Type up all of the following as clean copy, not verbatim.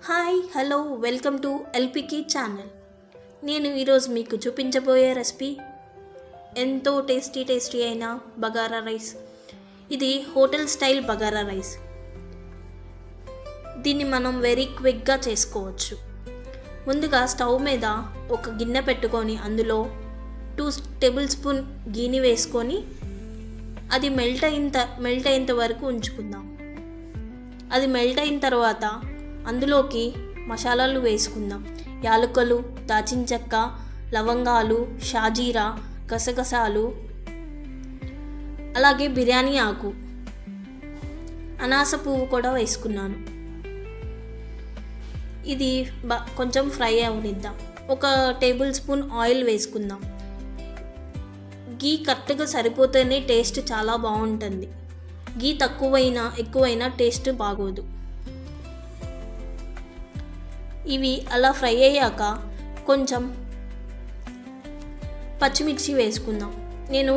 Hi hello welcome to ఎల్పికి channel. నేను ఈరోజు మీకు చూపించబోయే రెసిపీ ఎంతో టేస్టీ అయిన బగారా రైస్. ఇది హోటల్ స్టైల్ బగారా రైస్. దీన్ని మనం వెరీ క్విక్గా చేసుకోవచ్చు. ముందుగా స్టవ్ మీద ఒక గిన్నె పెట్టుకొని అందులో 2 టేబుల్ స్పూన్ గీని వేసుకొని అది మెల్ట్ అయ్యేంత వరకు ఉంచుకుందాం. అది మెల్ట్ అయిన తర్వాత అందులోకి మసాలాలు వేసుకుందాం. యాలకులు, దాచిన చెక్క, లవంగాలు, షాజీరా, గసగసాలు, అలాగే బిర్యానీ ఆకు, అనాస పువ్వు కూడా వేసుకున్నాను. ఇది కొంచెం ఫ్రై అవనిద్దాం. 1 టేబుల్ స్పూన్ ఆయిల్ వేసుకుందాం. గీ కరెక్ట్గా సరిపోతేనే టేస్ట్ చాలా బాగుంటుంది. గీ తక్కువైనా ఎక్కువైనా టేస్ట్ బాగోదు. ఇవి అలా ఫ్రై అయ్యాక కొంచెం పచ్చిమిర్చి వేసుకుందాం. నేను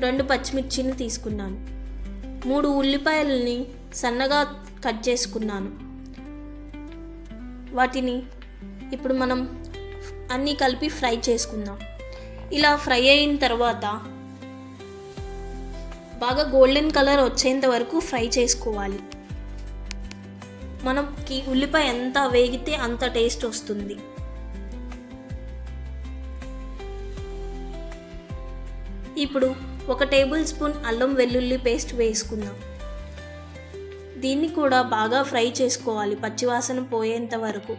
2 పచ్చిమిర్చిని తీసుకున్నాను. 3 ఉల్లిపాయలని సన్నగా కట్ చేసుకున్నాను. వాటిని ఇప్పుడు మనం అన్నీ కలిపి ఫ్రై చేసుకుందాం. ఇలా ఫ్రై అయిన తర్వాత బాగా గోల్డెన్ కలర్ వచ్చేంత వరకు ఫ్రై చేసుకోవాలి. మనకి ఉల్లిపాయ ఎంత వేగితే అంత టేస్ట్ వస్తుంది. ఇప్పుడు 1 టేబుల్ స్పూన్ అల్లం వెల్లుల్లి పేస్ట్ వేసుకుందాం. దీన్ని కూడా బాగా ఫ్రై చేసుకోవాలి పచ్చివాసన పోయేంత వరకు.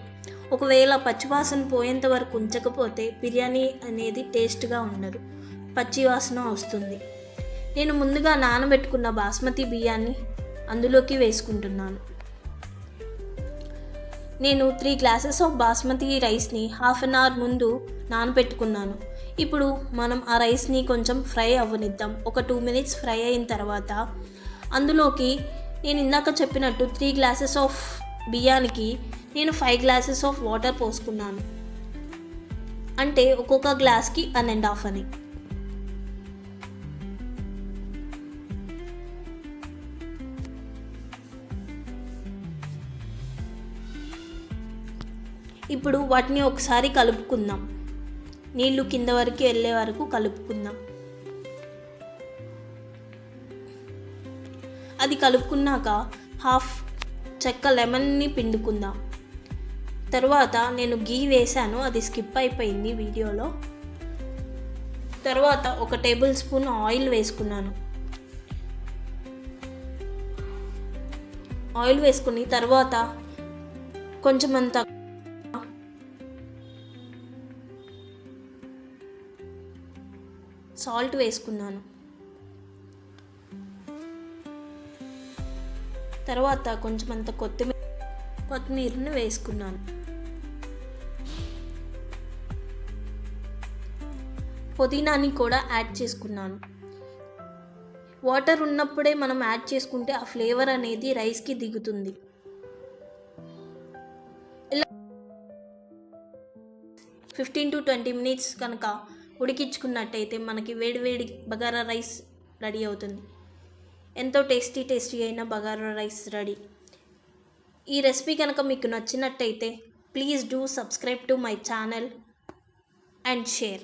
ఒకవేళ పచ్చివాసన పోయేంత వరకు ఉంచకపోతే బిర్యానీ అనేది టేస్ట్గా ఉండదు, పచ్చివాసన వస్తుంది. నేను ముందుగా నానబెట్టుకున్న బాస్మతి బియ్యాన్ని అందులోకి వేసుకుంటున్నాను. నేను 3 గ్లాసెస్ ఆఫ్ బాస్మతి రైస్ని హాఫ్ అన్ అవర్ ముందు నానబెట్టుకున్నాను. ఇప్పుడు మనం ఆ రైస్ని కొంచెం ఫ్రై అవ్వనిద్దాం. ఒక 2 మినిట్స్ ఫ్రై అయిన తర్వాత అందులోకి నేను ఇందాక చెప్పినట్టు 3 గ్లాసెస్ ఆఫ్ బియ్యానికి నేను 5 గ్లాసెస్ ఆఫ్ వాటర్ పోసుకున్నాను. అంటే ఒక్కొక్క గ్లాస్కి 1.5 అని. ఇప్పుడు వాటిని ఒకసారి కలుపుకుందాం. నీళ్లు కింద వరకు వెళ్ళే వరకు కలుపుకుందాం. అది కలుపుకున్నాక హాఫ్ చెక్క లెమన్ని పిండుకుందాం. తర్వాత నేను గీ వేసాను, అది స్కిప్ అయిపోయింది వీడియోలో. తర్వాత 1 టేబుల్ స్పూన్ ఆయిల్ వేసుకున్నాను. ఆయిల్ వేసుకుని తర్వాత కొంచెం అంత సాల్ట్ వేసుకున్నాను. తర్వాత కొంచెం అంత కొత్తిమీరని వేసుకున్నాను. పుదీనాని కూడా యాడ్ చేసుకున్నాను. వాటర్ ఉన్నప్పుడే మనం యాడ్ చేసుకుంటే ఆ ఫ్లేవర్ అనేది రైస్కి దిగుతుంది. ఇలా 15 to 20 మినిట్స్ కనుక ఉడికించుకున్నట్టయితే మనకి వేడివేడి బగారా రైస్ రెడీ అవుతుంది. ఎంతో టేస్టీ అయిన బగారా రైస్ రెడీ. ఈ రెసిపీ కనుక మీకు నచ్చినట్టయితే please do subscribe to my channel and share.